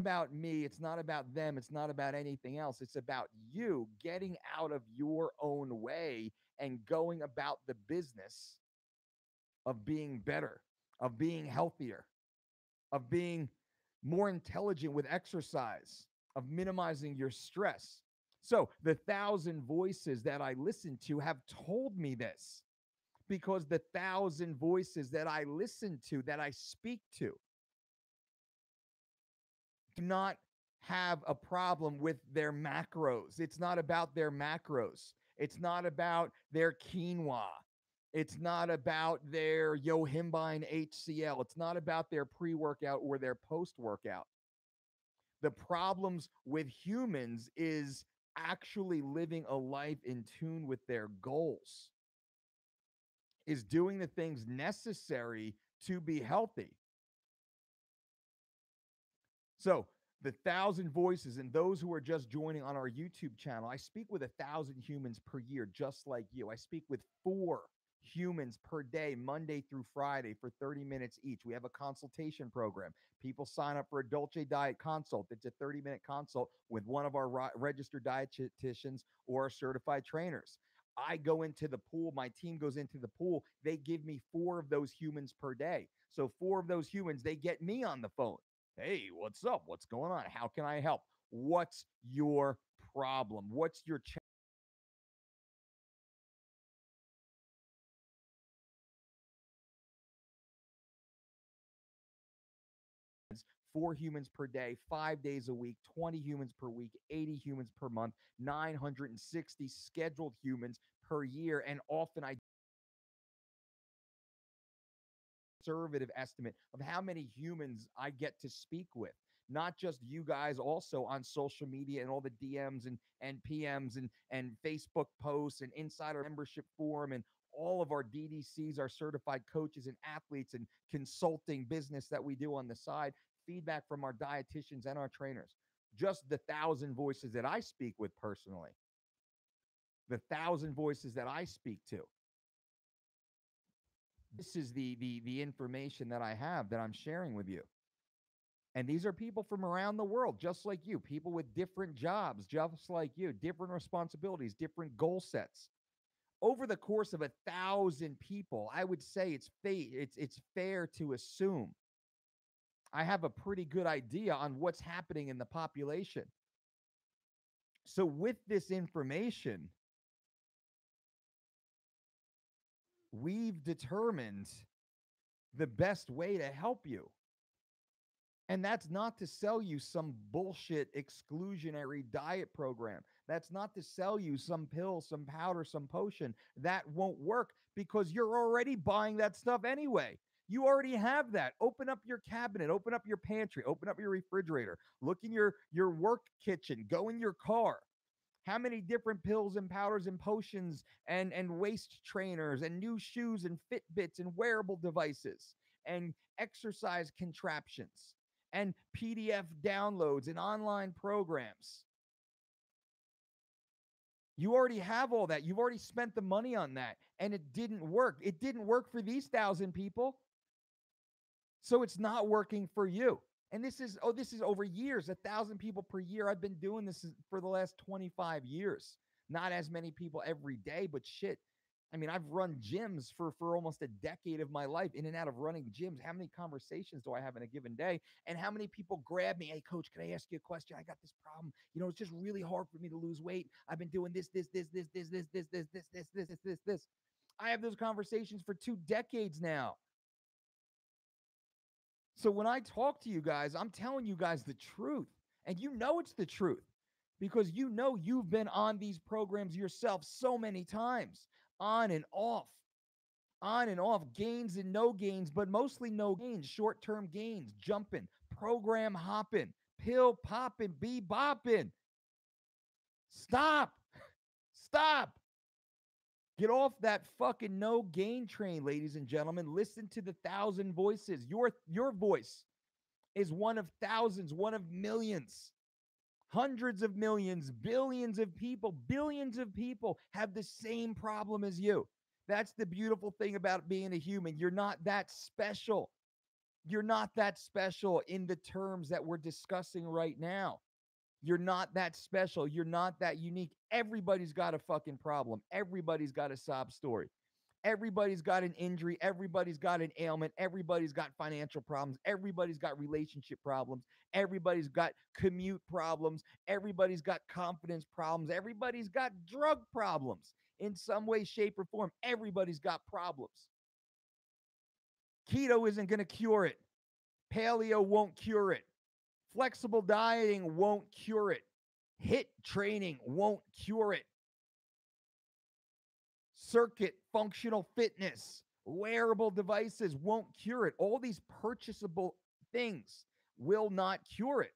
about me. It's not about them. It's not about anything else. It's about you getting out of your own way and going about the business of being better, of being healthier, of being more intelligent with exercise, of minimizing your stress. So, the thousand voices that I listen to have told me this because the thousand voices that I listen to, that I speak to, do not have a problem with their macros. It's not about their macros. It's not about their quinoa. It's not about their Yohimbine HCl. It's not about their pre workout or their post workout. The problems with humans is actually living a life in tune with their goals, is doing the things necessary to be healthy. So, the thousand voices and those who are just joining on our YouTube channel, I speak with 1,000 humans per year, just like you. I speak with 4 humans per day, Monday through Friday, for 30 minutes each. We have a consultation program. People sign up for a Dolce Diet consult. It's a 30-minute consult with one of our registered dietitians or our certified trainers. I go into the pool. My team goes into the pool. They give me 4 of those humans per day. So 4 of those humans, they get me on the phone. Hey, what's up? What's going on? How can I help? What's your problem? What's your challenge? 4 humans per day, 5 days a week, 20 humans per week, 80 humans per month, 960 scheduled humans per year. And often I conservative estimate of how many humans I get to speak with. Not just you guys, also on social media and all the DMs and PMs and Facebook posts and inside our membership forum and all of our DDCs, our certified coaches and athletes and consulting business that we do on the side, feedback from our dietitians and our trainers. Just the thousand voices that I speak with personally, the thousand voices that I speak to. This is the information that I have that I'm sharing with you. And these are people from around the world, just like you, people with different jobs, just like you, different responsibilities, different goal sets. Over the course of 1,000 people, I would say it's fair to assume I have a pretty good idea on what's happening in the population. So with this information, we've determined the best way to help you. And that's not to sell you some bullshit exclusionary diet program. That's not to sell you some pill, some powder, some potion. That won't work because you're already buying that stuff anyway. You already have that. Open up your cabinet, open up your pantry, open up your refrigerator, look in your work kitchen, go in your car. How many different pills and powders and potions and waist trainers and new shoes and Fitbits and wearable devices and exercise contraptions and PDF downloads and online programs. You already have all that. You've already spent the money on that, and it didn't work. It didn't work for these 1,000 people. So it's not working for you. And this is over years, 1,000 people per year. I've been doing this for the last 25 years. Not as many people every day, but shit. I mean, I've run gyms for almost a decade of my life, in and out of running gyms. How many conversations do I have in a given day? And how many people grab me? Hey, coach, can I ask you a question? I got this problem. It's just really hard for me to lose weight. I've been doing this. I have those conversations for 2 decades now. So when I talk to you guys, I'm telling you guys the truth. And it's the truth because you've been on these programs yourself so many times, on and off, gains and no gains, but mostly no gains, short-term gains, jumping, program hopping, pill popping, be bopping. Stop. Stop. Get off that fucking no gain train, ladies and gentlemen. Listen to the thousand voices. Your voice is one of thousands, one of millions, hundreds of millions, billions of people have the same problem as you. That's the beautiful thing about being a human. You're not that special. You're not that special in the terms that we're discussing right now. You're not that special. You're not that unique. Everybody's got a fucking problem. Everybody's got a sob story. Everybody's got an injury. Everybody's got an ailment. Everybody's got financial problems. Everybody's got relationship problems. Everybody's got commute problems. Everybody's got confidence problems. Everybody's got drug problems in some way, shape, or form. Everybody's got problems. Keto isn't going to cure it. Paleo won't cure it. Flexible dieting won't cure it. HIIT training won't cure it. Circuit, functional fitness, wearable devices won't cure it. All these purchasable things will not cure it.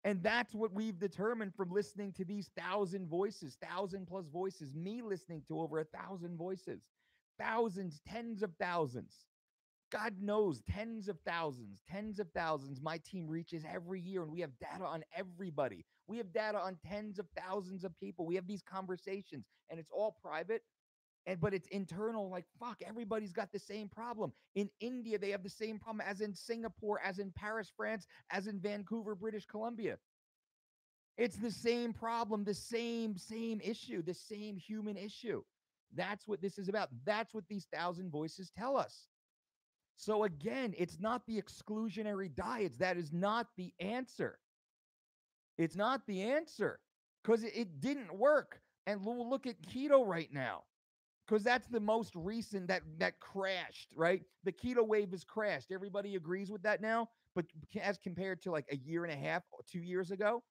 And that's what we've determined from listening to these 1,000 voices, 1,000+ voices, me listening to over 1,000 voices, thousands, tens of thousands. God knows, tens of thousands my team reaches every year, and we have data on everybody. We have data on tens of thousands of people. We have these conversations, and it's all private, but it's internal. Like, fuck, everybody's got the same problem. In India, they have the same problem as in Singapore, as in Paris, France, as in Vancouver, British Columbia. It's the same problem, the same issue, the same human issue. That's what this is about. That's what these 1,000 voices tell us. So again, it's not the exclusionary diets. That is not the answer. It's not the answer because it didn't work. And we'll look at keto right now because that's the most recent that crashed, right? The keto wave has crashed. Everybody agrees with that now. But as compared to like a year and a half, 2 years ago,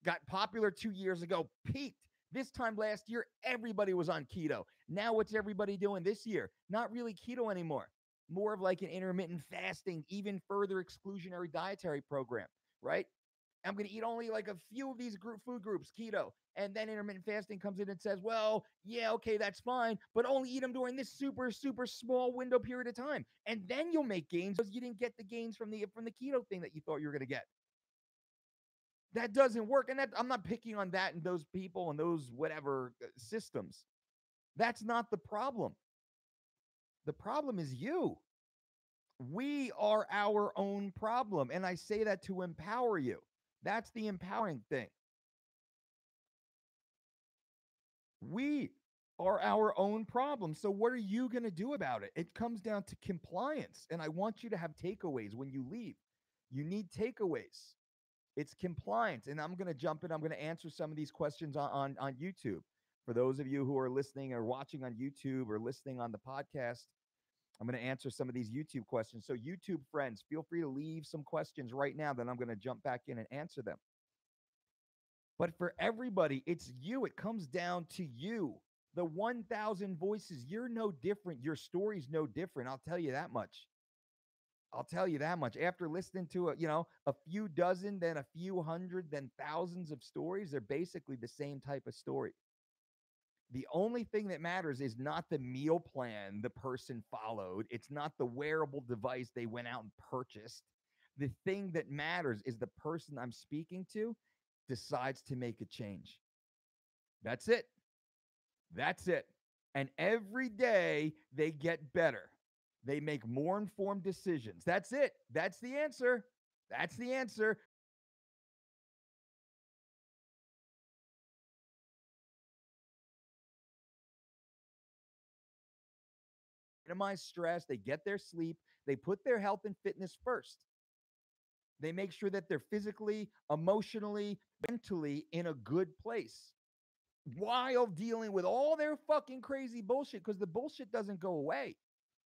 got popular 2 years ago, peaked. This time last year, everybody was on keto. Now what's everybody doing this year? Not really keto anymore. More of like an intermittent fasting, even further exclusionary dietary program, right? I'm going to eat only like a few of these food groups, keto. And then intermittent fasting comes in and says, well, yeah, okay, that's fine, but only eat them during this super, super small window period of time. And then you'll make gains because you didn't get the gains from the keto thing that you thought you were going to get. That doesn't work. And I'm not picking on that and those people and those whatever systems. That's not the problem. The problem is you. We are our own problem. And I say that to empower you. That's the empowering thing. We are our own problem. So what are you going to do about it? It comes down to compliance. And I want you to have takeaways when you leave. You need takeaways. It's compliance. And I'm going to jump in. I'm going to answer some of these questions on YouTube. For those of you who are listening or watching on YouTube or listening on the podcast, I'm going to answer some of these YouTube questions. So YouTube friends, feel free to leave some questions right now. Then I'm going to jump back in and answer them. But for everybody, it's you. It comes down to you. The 1,000 voices, you're no different. Your story's no different. I'll tell you that much. After listening to a few dozen, then a few hundred, then thousands of stories, they're basically the same type of story. The only thing that matters is not the meal plan the person followed. It's not the wearable device they went out and purchased. The thing that matters is the person I'm speaking to decides to make a change. That's it. And every day they get better. They make more informed decisions. That's it. That's the answer. Minimize stress. They get their sleep. They put their health and fitness first. They make sure that they're physically, emotionally, mentally in a good place while dealing with all their fucking crazy bullshit, because the bullshit doesn't go away.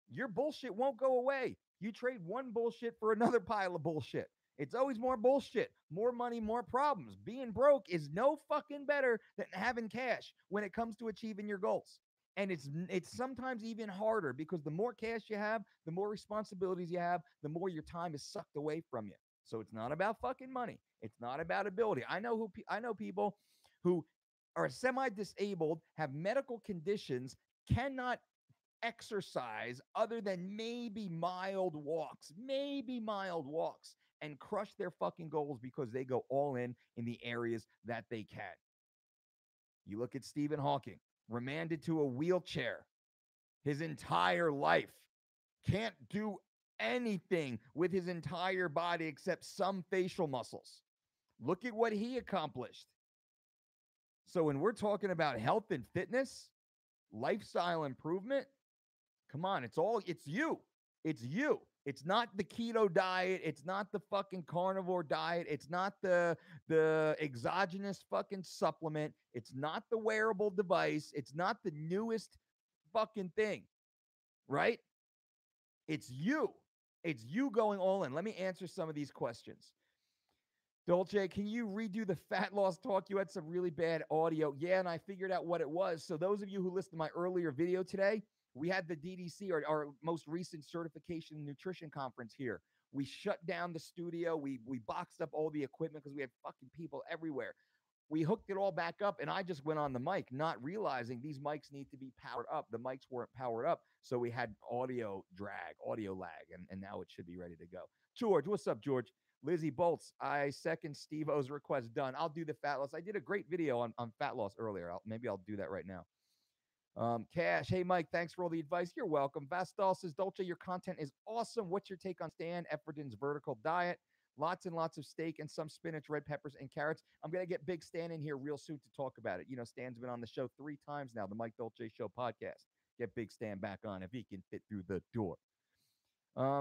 Your bullshit won't go away. You trade one bullshit for another pile of bullshit. It's always more bullshit, more money, more problems. Being broke is no fucking better than having cash when it comes to achieving your goals. And it's sometimes even harder because the more cash you have, the more responsibilities you have, the more your time is sucked away from you. So it's not about fucking money. It's not about ability. I know people who are semi-disabled, have medical conditions, cannot exercise other than maybe mild walks, and crush their fucking goals because they go all in the areas that they can. You look at Stephen Hawking, remanded to a wheelchair his entire life, can't do anything with his entire body except some facial muscles. Look at what he accomplished. So when we're talking about health and fitness, lifestyle improvement, come on, it's you. It's you. It's not the keto diet. It's not the fucking carnivore diet. It's not the exogenous fucking supplement. It's not the wearable device. It's not the newest fucking thing, right? It's you. It's you going all in. Let me answer some of these questions. Dolce, can you redo the fat loss talk? You had some really bad audio. Yeah, and I figured out what it was. So those of you who listened to my earlier video today, we had the DDC, our most recent certification nutrition conference here. We shut down the studio. We boxed up all the equipment because we had fucking people everywhere. We hooked it all back up, and I just went on the mic, not realizing these mics need to be powered up. The mics weren't powered up, so we had audio drag, audio lag, and now it should be ready to go. George, what's up, George? Lizzie Bolts, I second Steve O's request. Done. I'll do the fat loss. I did a great video on fat loss earlier. Maybe I'll do that right now. Cash, hey Mike, thanks for all the advice. You're welcome. Vastal says, Dolce, your content is awesome. What's your take on Stan Efferdin's vertical diet? Lots and lots of steak and some spinach, red peppers, and carrots. I'm gonna get Big Stan in here real soon to talk about it. You know, Stan's been on the show 3 times now, the Mike Dolce Show podcast. Get Big Stan back on if he can fit through the door.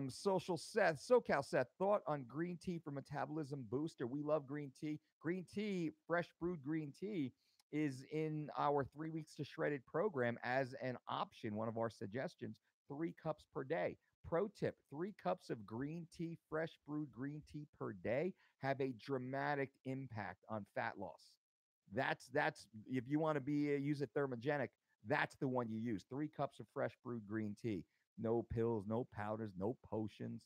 Social Seth, SoCal Seth, thought on green tea for metabolism booster. We love green tea. Green tea, fresh brewed green tea, is in our 3 weeks to shredded program as an option. One of our suggestions: 3 cups per day. Pro tip: 3 cups of green tea, fresh brewed green tea per day, have a dramatic impact on fat loss. That's if you want to be use a thermogenic, that's the one you use. 3 cups of fresh brewed green tea. No pills, no powders, no potions.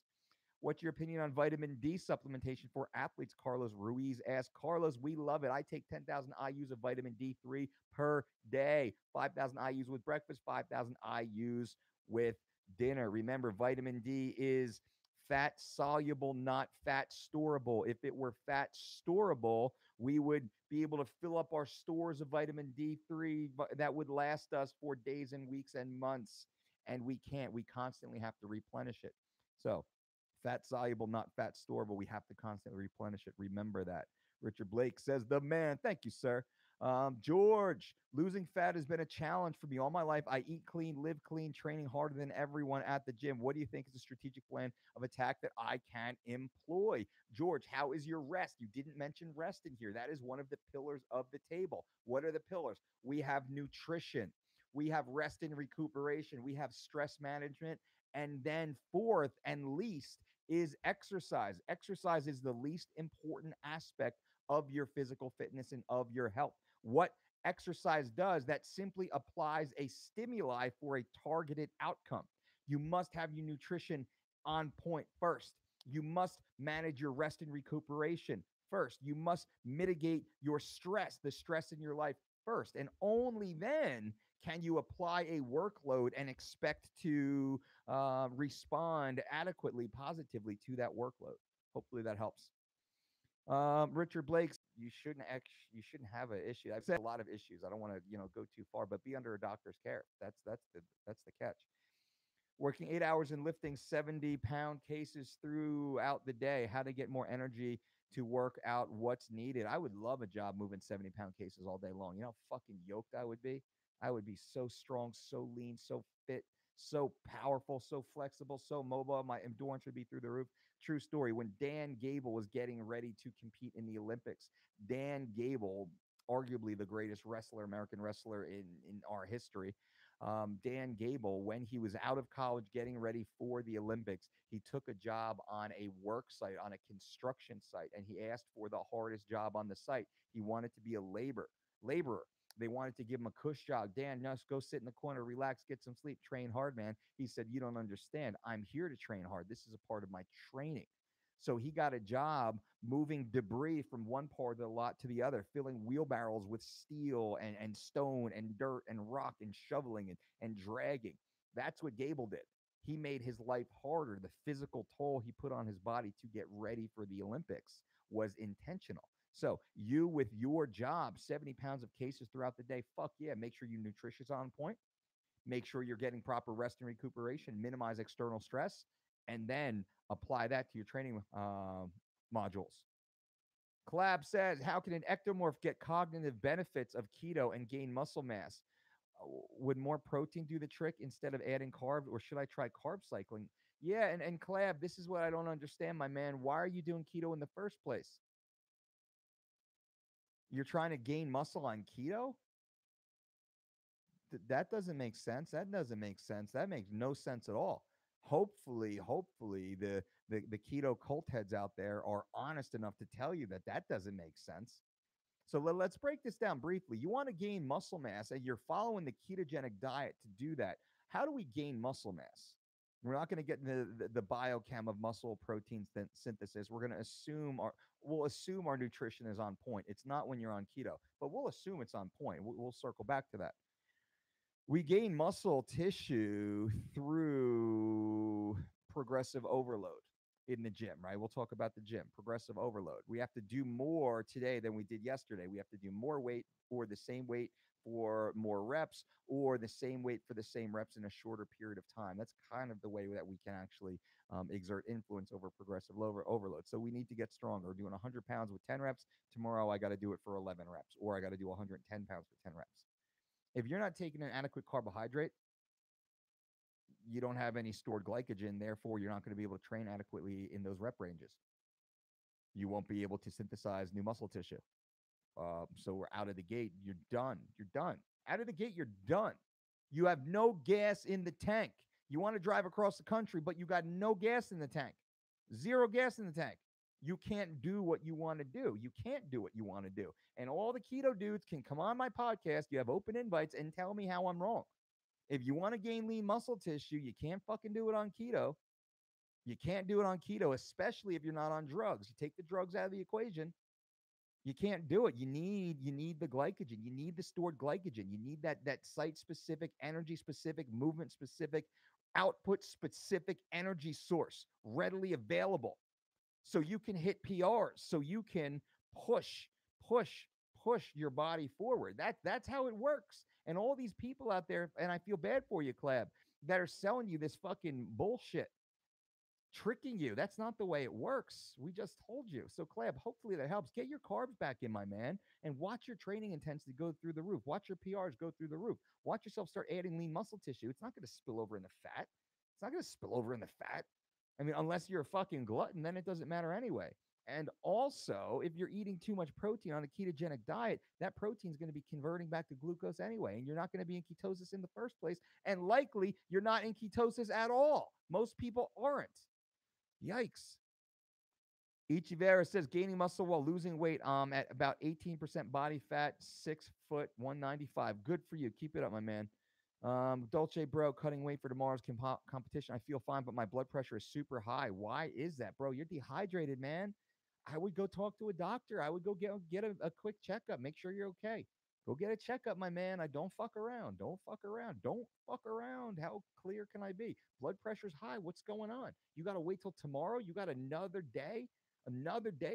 What's your opinion on vitamin D supplementation for athletes? Carlos Ruiz asks. Carlos, we love it. I take 10,000 IUs of vitamin D3 per day. 5,000 IUs with breakfast, 5,000 IUs with dinner. Remember, vitamin D is fat soluble, not fat storable. If it were fat storable, we would be able to fill up our stores of vitamin D3 that would last us for days and weeks and months. And we can't. We constantly have to replenish it. So, fat soluble, not fat storable. We have to constantly replenish it. Remember that. Richard Blake says, the man. Thank you, sir. George, losing fat has been a challenge for me all my life. I eat clean, live clean, training harder than everyone at the gym. What do you think is a strategic plan of attack that I can employ? George, how is your rest? You didn't mention rest in here. That is one of the pillars of the table. What are the pillars? We have nutrition. We have rest and recuperation. We have stress management. And then fourth and least is exercise. Exercise is the least important aspect of your physical fitness and of your health. What exercise does, that simply applies a stimuli for a targeted outcome. You must have your nutrition on point first. You must manage your rest and recuperation first. You must mitigate your stress, the stress in your life first. And only then can you apply a workload and expect to respond adequately, positively to that workload. Hopefully that helps. Richard Blake, you shouldn't have an issue. I've said a lot of issues. I don't want to, go too far, but be under a doctor's care. That's the catch. Working 8 hours and lifting 70-pound cases throughout the day. How to get more energy to work out what's needed. I would love a job moving 70-pound cases all day long. You know how fucking yoked I would be? I would be so strong, so lean, so fit, so powerful, so flexible, so mobile. My endurance would be through the roof. True story. When Dan Gable was getting ready to compete in the Olympics, Dan Gable, arguably the greatest wrestler, American wrestler in our history, Dan Gable, when he was out of college getting ready for the Olympics, he took a job on a work site, on a construction site, and he asked for the hardest job on the site. He wanted to be a laborer. They wanted to give him a cush job. Dan, no, go sit in the corner, relax, get some sleep, train hard, man. He said, you don't understand. I'm here to train hard. This is a part of my training. So he got a job moving debris from one part of the lot to the other, filling wheelbarrows with steel and stone and dirt and rock and shoveling and dragging. That's what Gable did. He made his life harder. The physical toll he put on his body to get ready for the Olympics was intentional. So you, with your job, 70 pounds of cases throughout the day, fuck yeah, make sure your nutrition is on point. Make sure you're getting proper rest and recuperation, minimize external stress, and then apply that to your training modules. Collab says, how can an ectomorph get cognitive benefits of keto and gain muscle mass? Would more protein do the trick instead of adding carbs, or should I try carb cycling? Yeah, and Collab, this is what I don't understand, my man. Why are you doing keto in the first place? You're trying to gain muscle on keto? That doesn't make sense. That doesn't make sense. That makes no sense at all. Hopefully, the keto cult heads out there are honest enough to tell you that that doesn't make sense. So let's break this down briefly. You want to gain muscle mass, and you're following the ketogenic diet to do that. How do we gain muscle mass? We're not going to get into the biochem of muscle protein synthesis. We're going to we'll assume our nutrition is on point. It's not when you're on keto, but we'll assume it's on point. We'll circle back to that. We gain muscle tissue through progressive overload in the gym, right? We'll talk about the gym, progressive overload. We have to do more today than we did yesterday. We have to do more weight or the same weight for more reps, or the same weight for the same reps in a shorter period of time. That's kind of the way that we can actually exert influence over progressive overload. So we need to get stronger. We're doing 100 pounds with 10 reps. Tomorrow, I got to do it for 11 reps, or I got to do 110 pounds for 10 reps. If you're not taking an adequate carbohydrate, you don't have any stored glycogen. Therefore, you're not going to be able to train adequately in those rep ranges. You won't be able to synthesize new muscle tissue. So we're out of the gate. You're done. You're done. Out of the gate, you're done. You have no gas in the tank. You want to drive across the country, but you got no gas in the tank. Zero gas in the tank. You can't do what you want to do. You can't do what you want to do. And all the keto dudes can come on my podcast. You have open invites and tell me how I'm wrong. If you want to gain lean muscle tissue, you can't fucking do it on keto. You can't do it on keto, especially if you're not on drugs. You take the drugs out of the equation, you can't do it. You need the glycogen. You need the stored glycogen. You need that site-specific, energy-specific, movement-specific, output-specific energy source readily available. So you can hit PRs, so you can push your body forward. That's how it works. And all these people out there, and I feel bad for you, Clab, that are selling you this fucking bullshit, tricking you. That's not the way it works. We just told you. So, Clab, hopefully that helps. Get your carbs back in, my man, and watch your training intensity go through the roof. Watch your PRs go through the roof. Watch yourself start adding lean muscle tissue. It's not going to spill over in the fat. It's not going to spill over in the fat. I mean, unless you're a fucking glutton, then it doesn't matter anyway. And also, if you're eating too much protein on a ketogenic diet, that protein is going to be converting back to glucose anyway, and you're not going to be in ketosis in the first place. And likely, you're not in ketosis at all. Most people aren't. Yikes. Ichivera says gaining muscle while losing weight at about 18% body fat, 6 foot, 195. Good for you. Keep it up, my man. Dolce Bro, cutting weight for tomorrow's competition. I feel fine, but my blood pressure is super high. Why is that, bro? You're dehydrated, man. I would go talk to a doctor. I would go get a quick checkup. Make sure you're okay. Go get a checkup, my man. I don't fuck around. Don't fuck around. Don't fuck around. How clear can I be? Blood pressure's high. What's going on? You got to wait till tomorrow? You got another day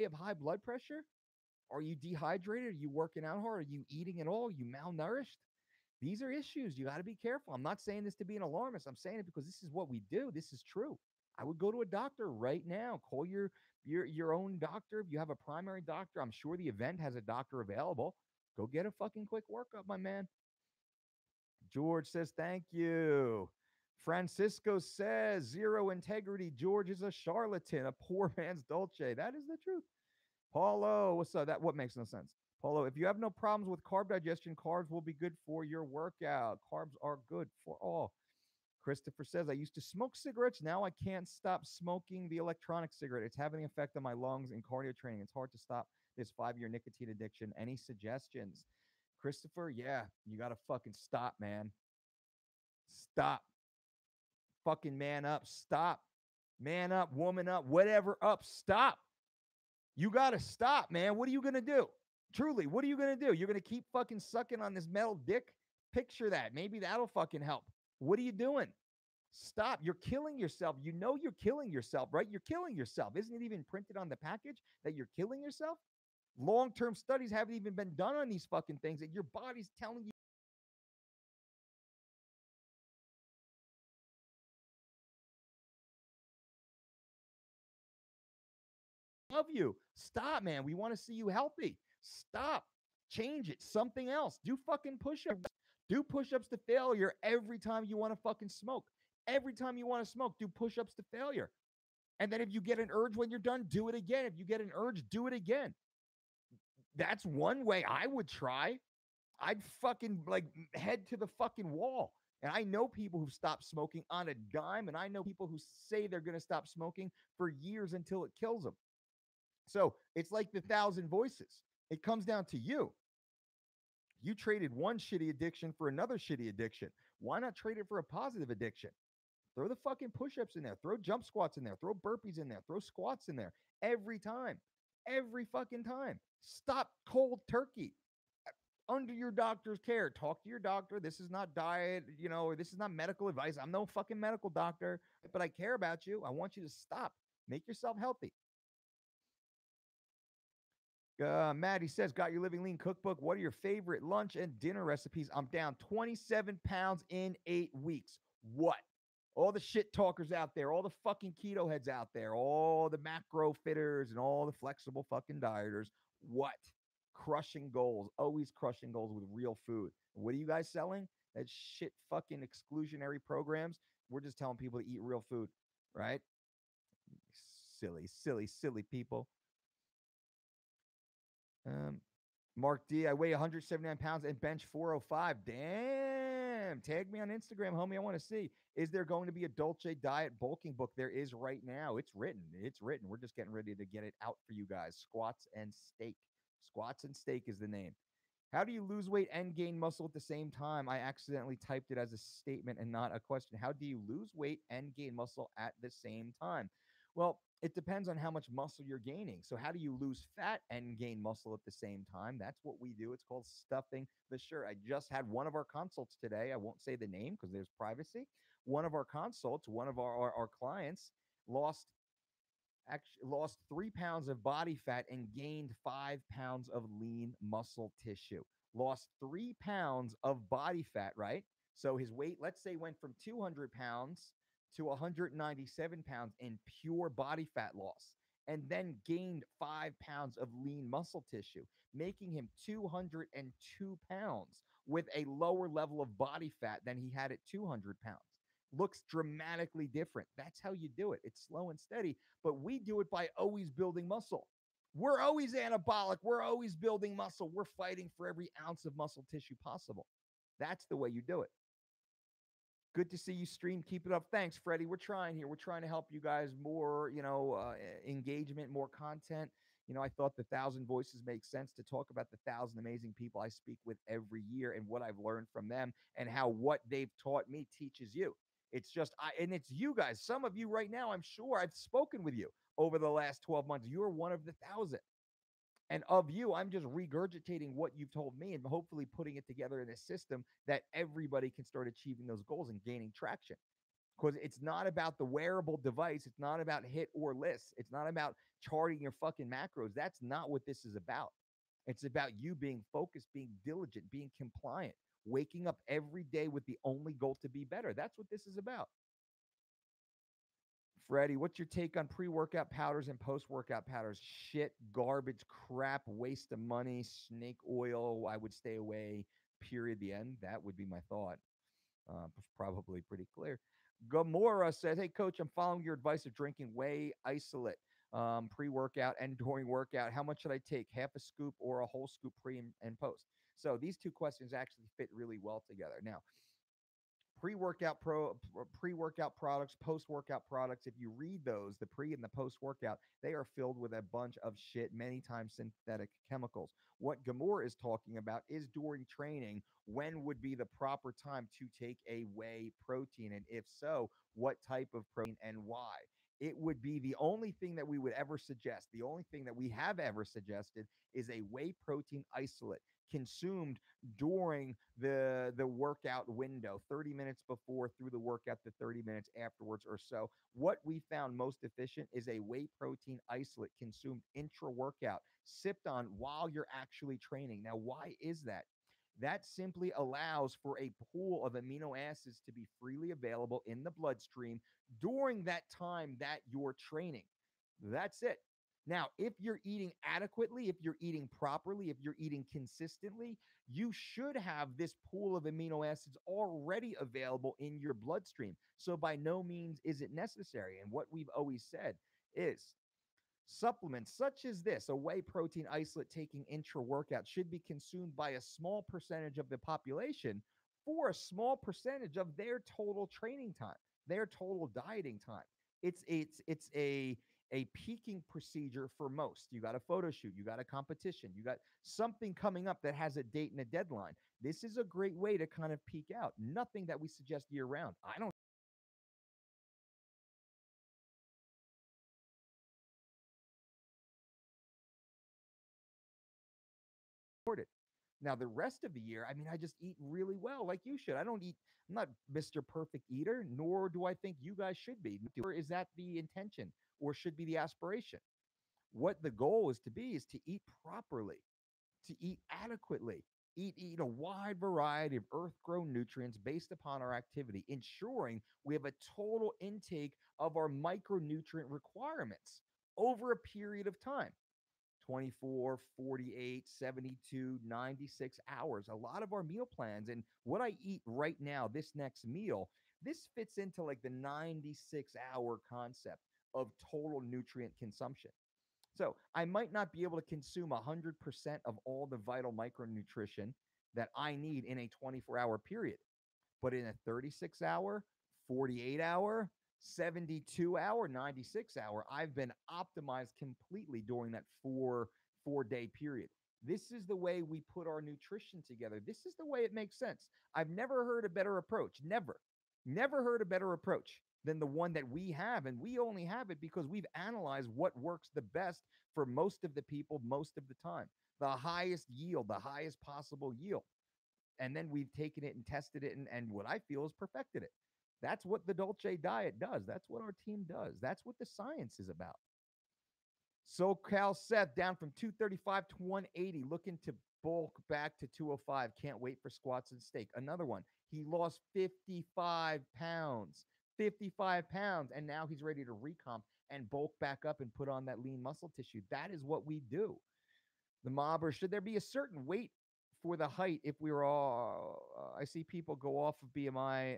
of high blood pressure? Are you dehydrated? Are you working out hard? Are you eating at all? Are you malnourished? These are issues. You got to be careful. I'm not saying this to be an alarmist. I'm saying it because this is what we do. This is true. I would go to a doctor right now. Call your own doctor. If you have a primary doctor, I'm sure the event has a doctor available. Go get a fucking quick workup, my man. George says, thank you. Francisco says, zero integrity. George is a charlatan, a poor man's Dolce. That is the truth. Paulo, what's up? What makes no sense? Paulo, if you have no problems with carb digestion, carbs will be good for your workout. Carbs are good for all. Christopher says, I used to smoke cigarettes. Now I can't stop smoking the electronic cigarette. It's having an effect on my lungs and cardio training. It's hard to stop this 5-year nicotine addiction. Any suggestions? Christopher, yeah, you got to fucking stop, man. Stop. Fucking man up. Stop. Man up, woman up, whatever up. Stop. You got to stop, man. What are you going to do? Truly, what are you going to do? You're going to keep fucking sucking on this metal dick? Picture that. Maybe that'll fucking help. What are you doing? Stop. You're killing yourself. You know you're killing yourself, right? You're killing yourself. Isn't it even printed on the package that you're killing yourself? Long-term studies haven't even been done on these fucking things, and your body's telling you love you. Stop, man. We want to see you healthy. Stop. Change it. Something else. Do fucking push-ups. Do push-ups to failure every time you want to fucking smoke. Every time you want to smoke, do push-ups to failure. And then if you get an urge when you're done, do it again. If you get an urge, do it again. That's one way I would try. I'd fucking like head to the fucking wall. And I know people who've stopped smoking on a dime, and I know people who say they're going to stop smoking for years until it kills them. So it's like the thousand voices. It comes down to you. You traded one shitty addiction for another shitty addiction. Why not trade it for a positive addiction? Throw the fucking push ups in there, throw jump squats in there, throw burpees in there, throw squats in there every time, every fucking time. Stop cold turkey under your doctor's care. Talk to your doctor. This is not diet, or this is not medical advice. I'm no fucking medical doctor, but I care about you. I want you to stop. Make yourself healthy. Maddie says, got your Living Lean cookbook. What are your favorite lunch and dinner recipes? I'm down 27 pounds in 8 weeks. What? All the shit talkers out there, all the fucking keto heads out there, all the macro fitters and all the flexible fucking dieters. What? Crushing goals, always crushing goals with real food. What are you guys selling? That shit fucking exclusionary programs. We're just telling people to eat real food, right? Silly, silly, silly people. Mark D, I weigh 179 pounds and bench 405. Damn. Tag me on Instagram, homie. I want to see. Is there going to be a Dolce Diet bulking book? There is right now. It's written. It's written. We're just getting ready to get it out for you guys. Squats and Steak. Squats and Steak is the name. How do you lose weight and gain muscle at the same time? I accidentally typed it as a statement and not a question. How do you lose weight and gain muscle at the same time? Well, it depends on how much muscle you're gaining. So, how do you lose fat and gain muscle at the same time? That's what we do. It's called stuffing the shirt. I just had one of our consults today. I won't say the name because there's privacy. One of our consults, one of our clients lost 3 pounds of body fat and gained 5 pounds of lean muscle tissue. Lost 3 pounds of body fat, right? So his weight, let's say, went from 200 pounds to 197 pounds in pure body fat loss, and then gained 5 pounds of lean muscle tissue, making him 202 pounds with a lower level of body fat than he had at 200 pounds. Looks dramatically different. That's how you do it. It's slow and steady, but we do it by always building muscle. We're always anabolic. We're always building muscle. We're fighting for every ounce of muscle tissue possible. That's the way you do it. Good to see you stream. Keep it up. Thanks, Freddie. We're trying here. We're trying to help you guys more, engagement, more content. I thought the 1,000 voices make sense to talk about the 1,000 amazing people I speak with every year and what I've learned from them and how what they've taught me teaches you. It's just, and it's you guys. Some of you right now, I'm sure I've spoken with you over the last 12 months. You're one of the 1,000. And of you, I'm just regurgitating what you've told me and hopefully putting it together in a system that everybody can start achieving those goals and gaining traction. Because it's not about the wearable device. It's not about hit or list. It's not about charting your fucking macros. That's not what this is about. It's about you being focused, being diligent, being compliant, waking up every day with the only goal to be better. That's what this is about. Freddie, what's your take on pre-workout powders and post-workout powders? Shit, garbage, crap, waste of money, snake oil. I would stay away, period, the end. That would be my thought. Probably pretty clear. Gamora says, hey, coach, I'm following your advice of drinking whey isolate pre-workout and during workout. How much should I take? Half a scoop or a whole scoop pre and post? So these two questions actually fit really well together. Now, pre-workout products, post-workout products, if you read those, the pre and the post-workout, they are filled with a bunch of shit, many times synthetic chemicals. What Gamor is talking about is during training, when would be the proper time to take a whey protein, and if so, what type of protein and why? It would be the only thing that we would ever suggest. The only thing that we have ever suggested is a whey protein isolate consumed during the workout window, 30 minutes before, through the workout to 30 minutes afterwards or so. What we found most efficient is a whey protein isolate consumed intra workout, sipped on while you're actually training. Now, why is that? That simply allows for a pool of amino acids to be freely available in the bloodstream during that time that you're training. That's it. Now, if you're eating adequately, if you're eating properly, if you're eating consistently, you should have this pool of amino acids already available in your bloodstream. So, by no means is it necessary. And what we've always said is supplements such as this, a whey protein isolate taking intra workout, should be consumed by a small percentage of the population for a small percentage of their total training time, their total dieting time. It's a peaking procedure for most. You got a photo shoot, you got a competition, you got something coming up that has a date and a deadline. This is a great way to kind of peak out. Nothing that we suggest year round. I don't support it. Now, the rest of the year, I mean, I just eat really well, like you should. I don't eat, I'm not Mr. Perfect Eater, nor do I think you guys should be. Or is that the intention or should be the aspiration? What the goal is to be is to eat properly, to eat adequately, eat a wide variety of earth grown nutrients based upon our activity, ensuring we have a total intake of our micronutrient requirements over a period of time. 24, 48, 72, 96 hours. A lot of our meal plans and what I eat right now, this next meal, this fits into like the 96-hour concept of total nutrient consumption. So I might not be able to consume 100% of all the vital micronutrition that I need in a 24-hour period. But in a 36-hour, 48-hour, 72-hour, 96-hour, I've been optimized completely during that four day period. This is the way we put our nutrition together. This is the way it makes sense. I've never heard a better approach. Never heard a better approach than the one that we have. And we only have it because we've analyzed what works the best for most of the people, most of the time. The highest yield, the highest possible yield, and then we've taken it and tested it and what I feel is perfected it. That's what the Dolce diet does. That's what our team does. That's what the science is about. SoCal Seth down from 235 to 180, looking to bulk back to 205. Can't wait for squats and steak. Another one. He lost 55 pounds, 55 pounds, and now he's ready to recomp and bulk back up and put on that lean muscle tissue. That is what we do. The mob, or should there be a certain weight for the height if we were all I see people go off of BMI.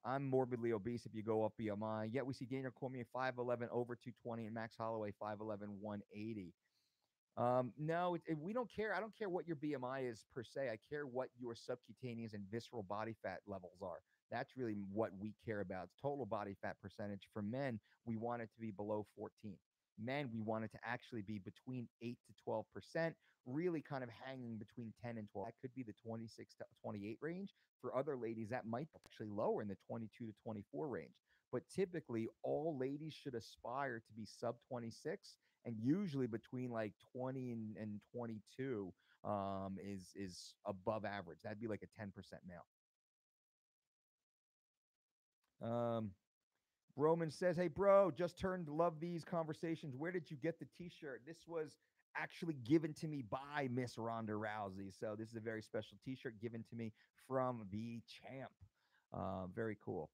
I'm morbidly obese if you go off BMI. Yet we see Daniel Cormier 5'11 over 220 and Max Holloway 5'11 180. No, we don't care. I don't care what your BMI is per se. I care what your subcutaneous and visceral body fat levels are. That's really what we care about. It's total body fat percentage. For men, we want it to be below 14. Men, we want it to actually be between 8 to 12%, really kind of hanging between 10 and 12. That could be the 26 to 28 range. For other ladies, that might be actually lower in the 22 to 24 range. But typically, all ladies should aspire to be sub 26, and usually between like 20 and 22 is above average. That'd be like a 10% male. Um, Roman says, "Hey, bro, just turned to love these conversations. Where did you get the T-shirt? This was actually given to me by Miss Ronda Rousey. So this is a very special T-shirt given to me from the champ. Very cool.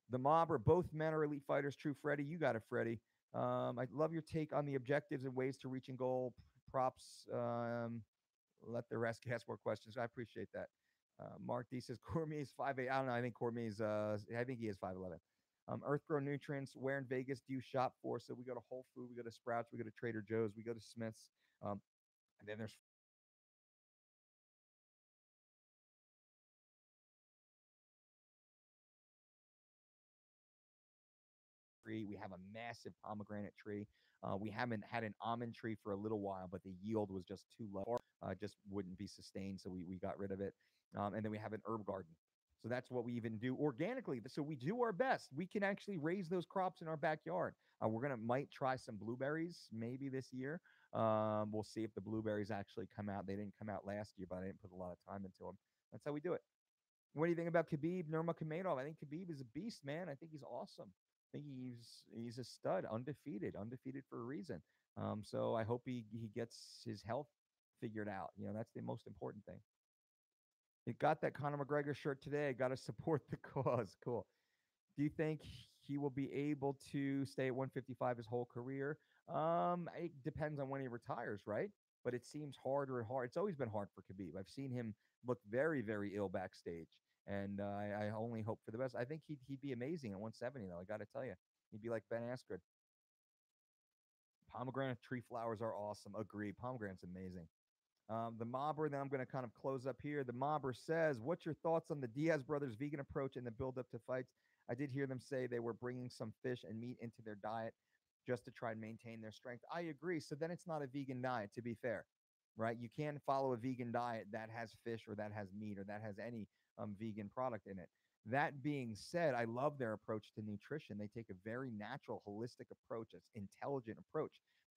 The mob are both men are elite fighters. True, Freddie. You got it, Freddie. I love your take on the objectives and ways to reaching goal. Props. Let the rest ask more questions. I appreciate that. Mark D says Cormier's 5'8". I don't know. I think Cormier's I think he is 5'11". Earthgrown Nutrients. Where in Vegas do you shop for? So we go to Whole Food, we go to Sprouts, we go to Trader Joe's, we go to Smith's. And then there's tree. We have a massive pomegranate tree. We haven't had an almond tree for a little while, but the yield was just too low. Just wouldn't be sustained, so we got rid of it. And then we have an herb garden. So that's what we even do organically. So we do our best. We can actually raise those crops in our backyard. We're gonna might try some blueberries maybe this year. We'll see if the blueberries actually come out. They didn't come out last year, but I didn't put a lot of time into them. That's how we do it. What do you think about Khabib Nurmagomedov? I think Khabib is a beast, man. I think he's awesome. I think he's a stud, undefeated for a reason. So I hope he gets his health figured out. That's the most important thing. You got that Conor McGregor shirt today. Got to support the cause. Cool. Do you think he will be able to stay at 155 his whole career? It depends on when he retires, right? But it seems harder and hard. It's always been hard for Khabib. I've seen him look very, very ill backstage, and I only hope for the best. I think he'd be amazing at 170, though. I got to tell you, he'd be like Ben Askren. Pomegranate tree flowers are awesome. Agree. Pomegranate's amazing. The Mobber, then I'm going to kind of close up here. The Mobber says, what's your thoughts on the Diaz brothers' vegan approach and the build up to fights? I did hear them say they were bringing some fish and meat into their diet just to try and maintain their strength. I agree. So then it's not a vegan diet, to be fair, right? You can't follow a vegan diet that has fish or that has meat or that has any vegan product in it. That being said, I love their approach to nutrition. They take a very natural, holistic approach, an intelligent approach.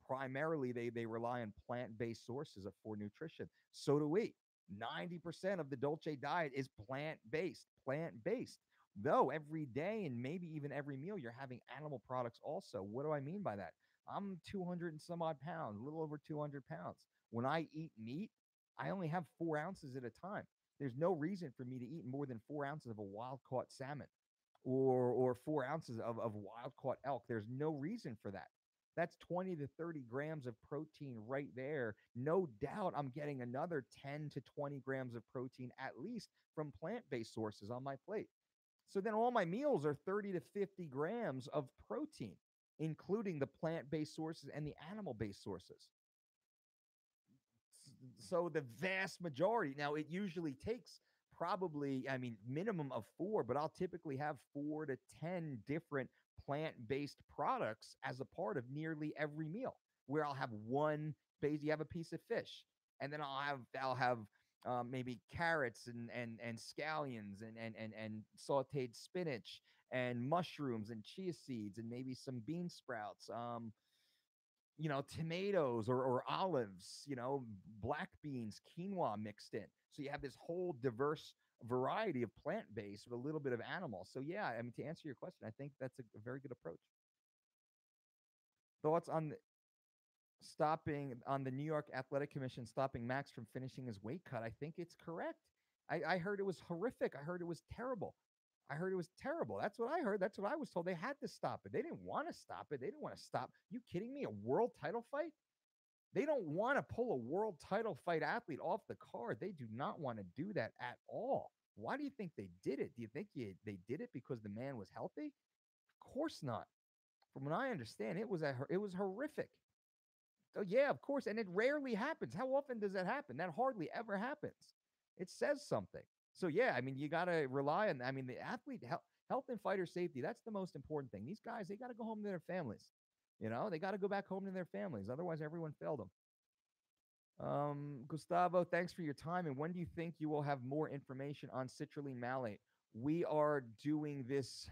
Primarily, they rely on plant-based sources for nutrition. So do we. 90% of the Dolce diet is plant-based, plant-based. Though every day and maybe even every meal, you're having animal products also. What do I mean by that? I'm 200 and some odd pounds, a little over 200 pounds. When I eat meat, I only have 4 ounces at a time. There's no reason for me to eat more than 4 ounces of a wild caught salmon or 4 ounces of wild caught elk. There's no reason for that. That's 20 to 30 grams of protein right there. No doubt I'm getting another 10 to 20 grams of protein at least from plant based sources on my plate. So then all my meals are 30 to 50 grams of protein, including the plant based sources and the animal based sources. So the vast majority, now it usually takes probably, I mean, minimum of four, but I'll typically have 4 to 10 different plant-based products as a part of nearly every meal, where I'll have one base, you have a piece of fish, and then I'll have maybe carrots and scallions and sautéed spinach and mushrooms and chia seeds and maybe some bean sprouts. Tomatoes or olives, black beans, quinoa mixed in. So you have this whole diverse variety of plant based with a little bit of animal. So yeah, I mean, to answer your question, I think that's a very good approach. Thoughts on stopping on the New York Athletic Commission stopping Max from finishing his weight cut? I think it's correct. I heard it was horrific. I heard it was terrible. I heard it was terrible. That's what I heard. That's what I was told. They had to stop it. They didn't want to stop it. They didn't want to stop. You kidding me? A world title fight? They don't want to pull a world title fight athlete off the card. They do not want to do that at all. Why do you think they did it? Do you think they did it because the man was healthy? Of course not. From what I understand, it was horrific. So yeah, of course, and it rarely happens. How often does that happen? That hardly ever happens. It says something. So yeah, I mean, you got to rely on. I mean, the athlete health and fighter safety. That's the most important thing. These guys, they got to go home to their families. They got to go back home to their families. Otherwise, everyone failed them. Gustavo, thanks for your time. And when do you think you will have more information on citrulline malate? We are doing this.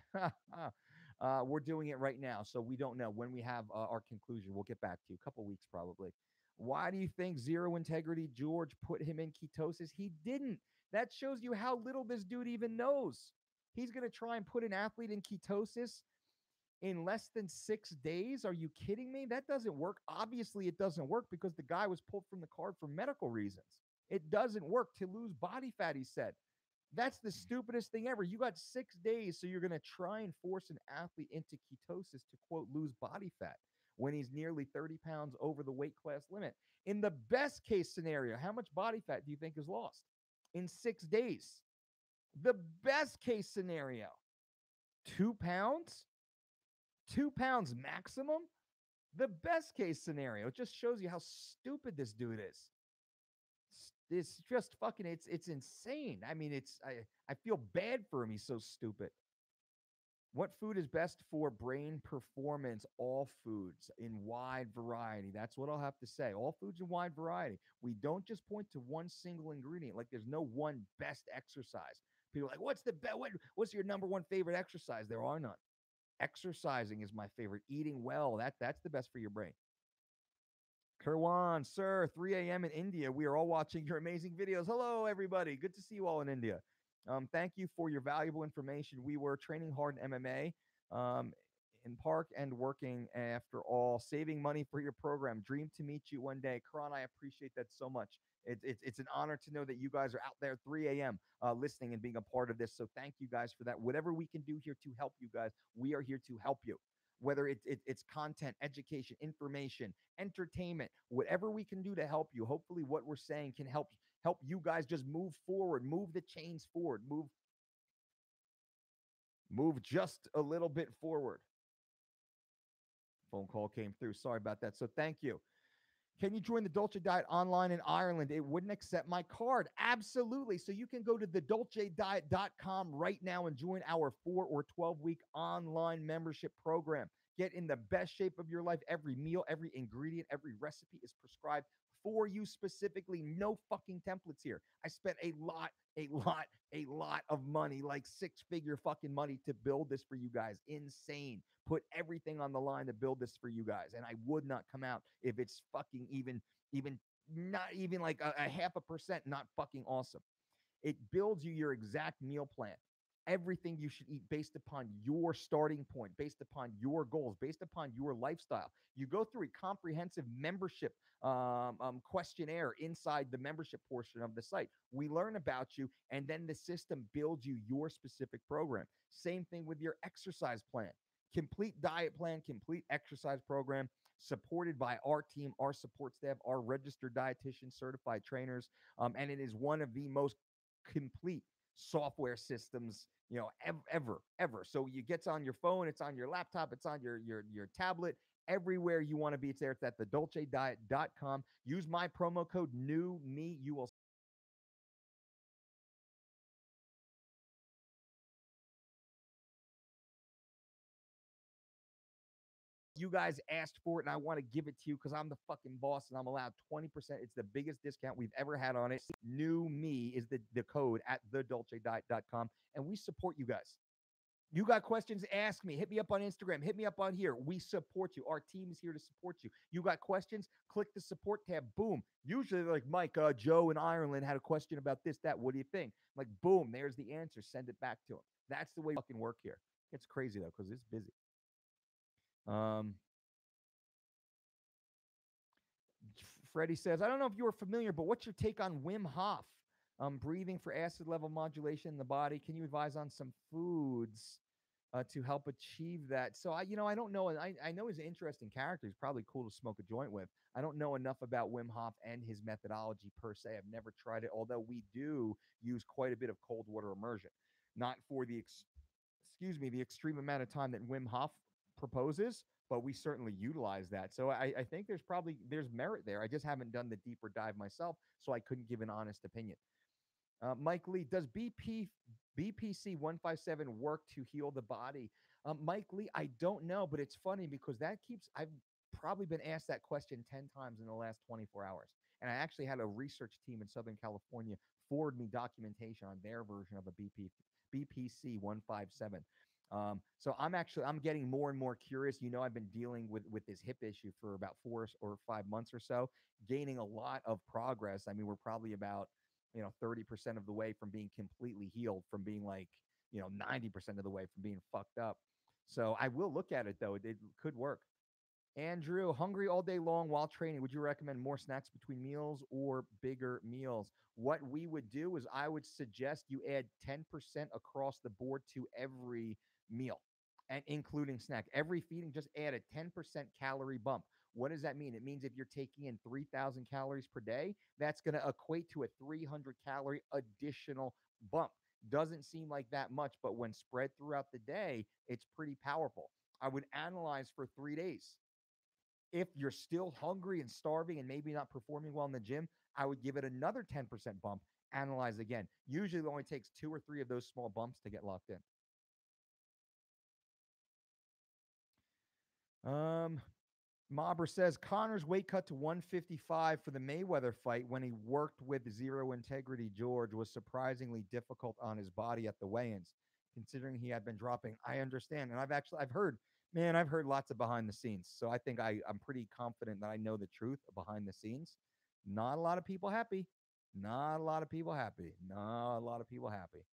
We're doing it right now, so we don't know when we have our conclusion. We'll get back to you a couple weeks probably. Why do you think Zero Integrity George put him in ketosis? He didn't. That shows you how little this dude even knows. He's going to try and put an athlete in ketosis in less than 6 days? Are you kidding me? That doesn't work. Obviously, it doesn't work because the guy was pulled from the card for medical reasons. It doesn't work to lose body fat, he said. That's the stupidest thing ever. You got 6 days, so you're going to try and force an athlete into ketosis to, quote, lose body fat when he's nearly 30 pounds over the weight class limit. In the best case scenario, how much body fat do you think is lost in 6 days? The best case scenario, 2 pounds? 2 pounds maximum? The best case scenario. It just shows you how stupid this dude is. It's just fucking, it's insane. I mean, I feel bad for him. He's so stupid. What food is best for brain performance? All foods in wide variety. That's what I'll have to say. All foods in wide variety. We don't just point to one single ingredient. Like there's no one best exercise. People are like, what's the best? What's your number one favorite exercise? There are none. Exercising is my favorite. Eating well, that's the best for your brain. Kerwan, sir, 3 a.m. in India. We are all watching your amazing videos. Hello, everybody. Good to see you all in India. Thank you for your valuable information. We were training hard in MMA, in park and working after all, saving money for your program. Dream to meet you one day. Karan, I appreciate that so much. It's an honor to know that you guys are out there 3 a.m. Listening and being a part of this. So thank you guys for that. Whatever we can do here to help you guys, we are here to help you. whether it's content, education, information, entertainment, whatever we can do to help you. Hopefully, what we're saying can help you guys just move forward, move the chains forward, move just a little bit forward. Phone call came through. Sorry about that. So thank you. Can you join the Dolce Diet online in Ireland? It wouldn't accept my card. Absolutely. So you can go to thedolcediet.com right now and join our 4 or 12-week online membership program. Get in the best shape of your life. Every meal, every ingredient, every recipe is prescribed for you specifically. No fucking templates here. I spent a lot of money, like six-figure fucking money to build this for you guys. Insane. Put everything on the line to build this for you guys. And I would not come out if it's fucking even not even like a half a percent not fucking awesome. It builds you your exact meal plan. Everything you should eat based upon your starting point, based upon your goals, based upon your lifestyle. You go through a comprehensive membership questionnaire inside the membership portion of the site. We learn about you, and then the system builds you your specific program. Same thing with your exercise plan. Complete diet plan, complete exercise program, supported by our team, our support staff, our registered dietitian, certified trainers. And it is one of the most complete software systems, ever. So you gets on your phone, it's on your laptop, it's on your tablet, everywhere you want to be. It's there. It's at thedolcediet.com. Use my promo code new me. You will you guys asked for it, and I want to give it to you because I'm the fucking boss and I'm allowed 20%. It's the biggest discount we've ever had on it. New me is the code at thedolcediet.com, and we support you guys. You got questions? Ask me. Hit me up on Instagram. Hit me up on here. We support you. Our team is here to support you. You got questions? Click the support tab. Boom. Usually, like Mike, Joe in Ireland had a question about this, that. What do you think? Like, boom, there's the answer. Send it back to him. That's the way we fucking work here. It's crazy though, because it's busy. Um, Freddie says, I don't know if you are familiar, but what's your take on Wim Hof? Breathing for acid level modulation in the body. Can you advise on some foods to help achieve that? So I don't know. I know he's an interesting character. He's probably cool to smoke a joint with. I don't know enough about Wim Hof and his methodology per se. I've never tried it, although we do use quite a bit of cold water immersion, not for the extreme amount of time that Wim Hof proposes, but we certainly utilize that. So I think there's merit there. I just haven't done the deeper dive myself, so I couldn't give an honest opinion. Mike Lee, does BPC 157 work to heal the body? Mike Lee, I don't know, but it's funny because I've probably been asked that question 10 times in the last 24 hours. And I actually had a research team in Southern California forward me documentation on their version of a BPC 157. So I'm getting more and more curious. I've been dealing with this hip issue for about 4 or 5 months or so, gaining a lot of progress. I mean, we're probably about 30% of the way from being completely healed, from being like 90% of the way from being fucked up. So I will look at it though. It could work. Andrew, hungry all day long while training. Would you recommend more snacks between meals or bigger meals? What we would do is I would suggest you add 10% across the board to every meal, and including snack. Every feeding, just add a 10% calorie bump. What does that mean? It means if you're taking in 3,000 calories per day, that's going to equate to a 300 calorie additional bump. Doesn't seem like that much, but when spread throughout the day, it's pretty powerful. I would analyze for 3 days. If you're still hungry and starving and maybe not performing well in the gym, I would give it another 10% bump. Analyze again. Usually it only takes 2 or 3 of those small bumps to get locked in. Mobber says Connor's weight cut to 155 for the Mayweather fight when he worked with Zero Integrity George was surprisingly difficult on his body at the weigh-ins, considering he had been dropping. I understand, and I've heard lots of behind the scenes, so I think I'm pretty confident that I know the truth behind the scenes. Not a lot of people happy. Not a lot of people happy. Not a lot of people happy.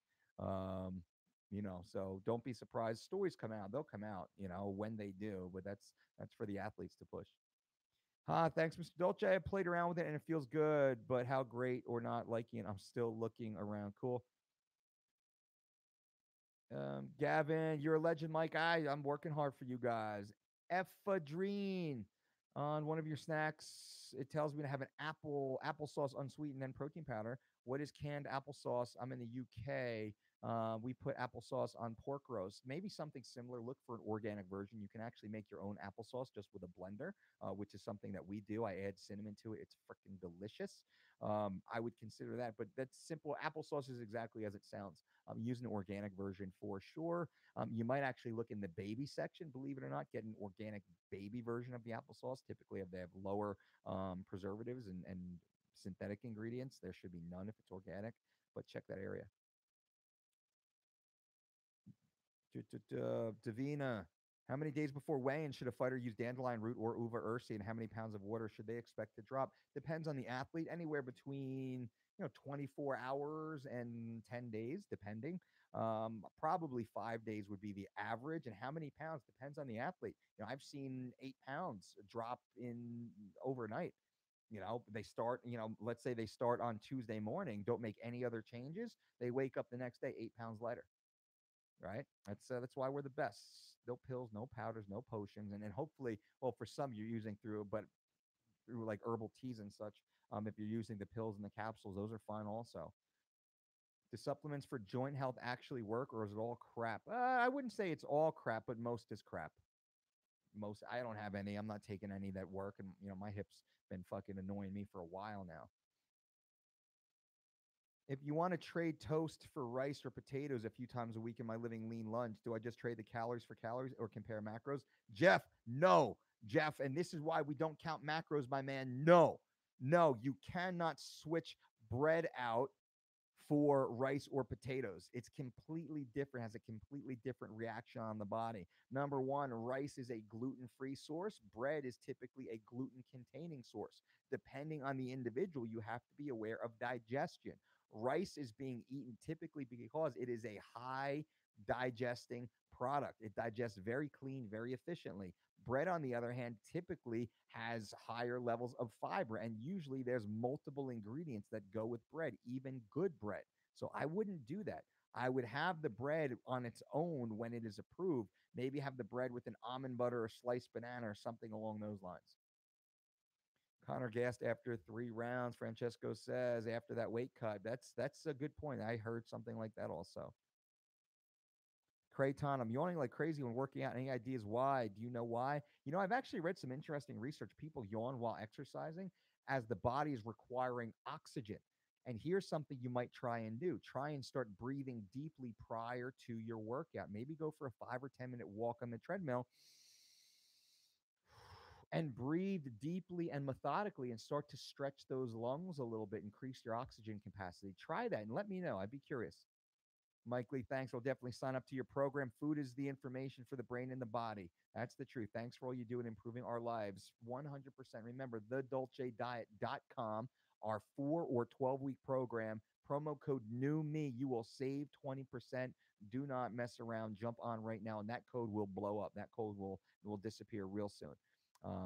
So don't be surprised. Stories come out. They'll come out, when they do, but that's for the athletes to push. Thanks, Mr. Dolce. I played around with it and it feels good, but how great or not liking it, I'm still looking around. Cool. Gavin, you're a legend, Mike. I'm working hard for you guys. Ephedrine on one of your snacks. It tells me to have an applesauce unsweetened and protein powder. What is canned applesauce? I'm in the UK. We put applesauce on pork roast. Maybe something similar. Look for an organic version. You can actually make your own applesauce just with a blender, which is something that we do. I add cinnamon to it. It's freaking delicious. I would consider that, but that's simple. Applesauce is exactly as it sounds. Use an organic version for sure. You might actually look in the baby section, believe it or not, get an organic baby version of the applesauce. Typically, if they have lower preservatives and synthetic ingredients, there should be none if it's organic. But check that area. Davina, how many days before weigh-in should a fighter use dandelion root or uva ursi, and how many pounds of water should they expect to drop? Depends on the athlete. Anywhere between 24 hours and 10 days, depending. Probably 5 days would be the average, and how many pounds depends on the athlete. I've seen 8 pounds drop in overnight. They start. Let's say they start on Tuesday morning, don't make any other changes. They wake up the next day 8 pounds lighter, right? That's why we're the best. No pills, no powders, no potions, and then hopefully, well, for some you're using but through like herbal teas and such. If you're using the pills and the capsules, those are fine also. Do supplements for joint health actually work, or is it all crap? I wouldn't say it's all crap, but most is crap. Most, I don't have any. I'm not taking any that work, and my hips been fucking annoying me for a while now. If you want to trade toast for rice or potatoes a few times a week in my living lean lunch, do I just trade the calories for calories or compare macros? Jeff, no. Jeff, and this is why we don't count macros, my man. No, no, you cannot switch bread out for rice or potatoes. It's completely different, has a completely different reaction on the body. Number one, rice is a gluten free source, bread is typically a gluten containing source. Depending on the individual, you have to be aware of digestion. Rice is being eaten typically because it is a high digesting product. It digests very clean, very efficiently. Bread, on the other hand, typically has higher levels of fiber, and usually there's multiple ingredients that go with bread, even good bread. So I wouldn't do that. I would have the bread on its own when it is approved. Maybe have the bread with an almond butter or sliced banana or something along those lines. Connor gassed after 3 rounds. Francesco says after that weight cut. That's a good point. I heard something like that also. Creighton, I'm yawning like crazy when working out. Any ideas why? Do you know why? I've actually read some interesting research. People yawn while exercising as the body is requiring oxygen. And here's something you might try and do. Try and start breathing deeply prior to your workout. Maybe go for a 5 or 10 minute walk on the treadmill and breathe deeply and methodically and start to stretch those lungs a little bit, increase your oxygen capacity. Try that and let me know. I'd be curious. Mike Lee, thanks. I'll definitely sign up to your program. Food is the information for the brain and the body. That's the truth. Thanks for all you do in improving our lives. 100%. Remember, thedolcediet.com, our 4 or 12-week program. Promo code new me. You will save 20%. Do not mess around. Jump on right now, and that code will blow up. That code will disappear real soon.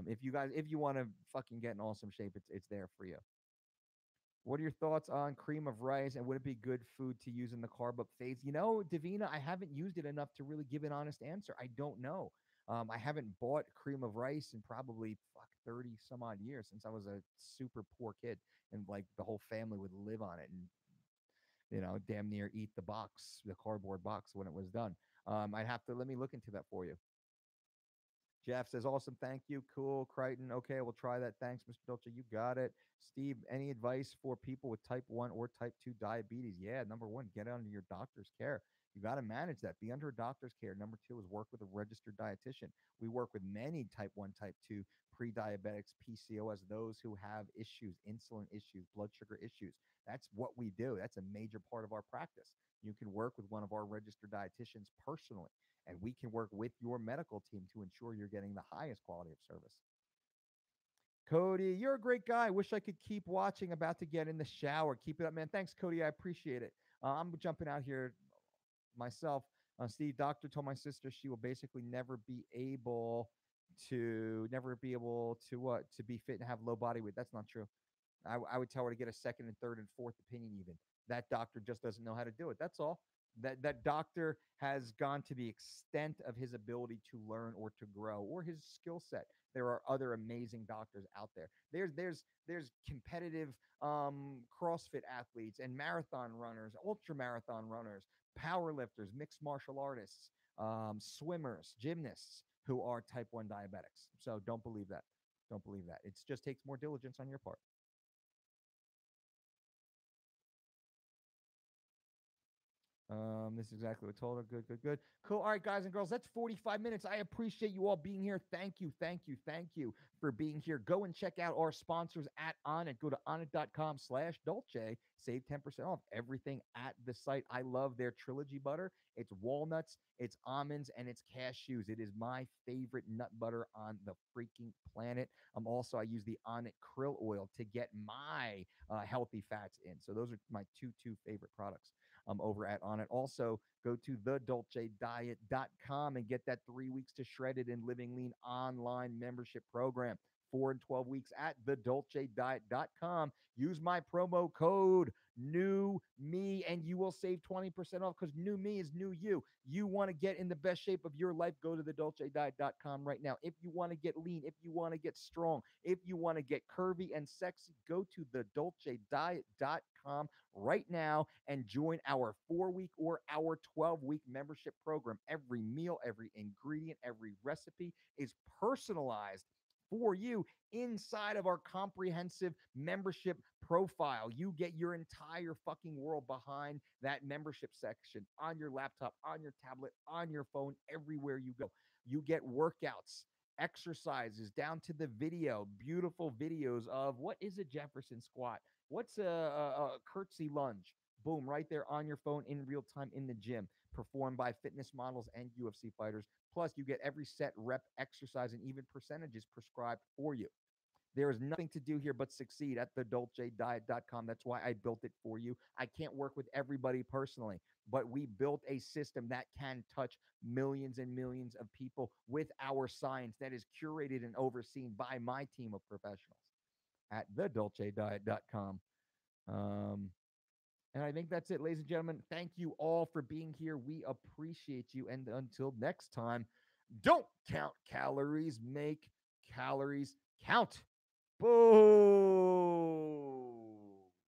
If you want to fucking get in awesome shape, it's there for you. What are your thoughts on cream of rice, and would it be good food to use in the carb up phase? Davina, I haven't used it enough to really give an honest answer. I don't know. I haven't bought cream of rice in probably 30 some odd years, since I was a super poor kid, and like the whole family would live on it and damn near eat the cardboard box when it was done. I'd have to let me look into that for you. Jeff says, awesome. Thank you. Cool. Crichton. Okay, we'll try that. Thanks, Mr. Dolce. You got it. Steve, any advice for people with type 1 or type 2 diabetes? Yeah, number one, get under your doctor's care. You got to manage that. Be under a doctor's care. Number two is work with a registered dietitian. We work with many type 1, type 2 pre-diabetics, PCOS, those who have issues, insulin issues, blood sugar issues. That's what we do. That's a major part of our practice. You can work with one of our registered dietitians personally, and we can work with your medical team to ensure you're getting the highest quality of service. Cody, you're a great guy. Wish I could keep watching. About to get in the shower. Keep it up, man. Thanks, Cody. I appreciate it. I'm jumping out here myself. Steve, doctor told my sister she will basically never be able to what to be fit and have low body weight. That's not true. I would tell her to get a second and third and fourth opinion even. That doctor just doesn't know how to do it. That's all. That doctor has gone to the extent of his ability to learn or to grow or his skill set. There are other amazing doctors out there. There's competitive CrossFit athletes and marathon runners, ultra marathon runners, power lifters, mixed martial artists, swimmers, gymnasts who are type 1 diabetics. So don't believe that. Don't believe that. It just takes more diligence on your part. This is exactly what I told her. Good, good, good. Cool. All right, guys and girls, that's 45 minutes. I appreciate you all being here. Thank you, thank you, thank you for being here. Go and check out our sponsors at Onnit. Go to onnit.com/Dolce. Save 10% off everything at the site. I love their trilogy butter. It's walnuts, it's almonds, and it's cashews. It is my favorite nut butter on the freaking planet. Also, I use the Onnit krill oil to get my healthy fats in. So those are my two favorite products over at On It. Also, go to thedolcediet.com and get that 3 weeks to Shredded and Living Lean online membership program. 4 and 12 weeks at thedolcediet.com. Use my promo code new me and you will save 20% off because new me is new you. You want to get in the best shape of your life, go to thedolcediet.com right now. If you want to get lean, if you want to get strong, if you want to get curvy and sexy, go to thedolcediet.com right now and join our 4 week or our 12-week membership program. Every meal, every ingredient, every recipe is personalized for you inside of our comprehensive membership profile. You get your entire fucking world behind that membership section on your laptop, on your tablet, on your phone, everywhere you go. You get workouts, exercises down to the video, beautiful videos of what is a Jefferson squat? What's a curtsy lunge? Boom, right there on your phone in real time in the gym, performed by fitness models and UFC fighters. Plus, you get every set, rep, exercise, and even percentages prescribed for you. There is nothing to do here but succeed at thedolcediet.com. That's why I built it for you. I can't work with everybody personally, but we built a system that can touch millions and millions of people with our science that is curated and overseen by my team of professionals at thedolcediet.com. Um, and I think that's it, ladies and gentlemen. Thank you all for being here. We appreciate you. And until next time, don't count calories, make calories count. Boom.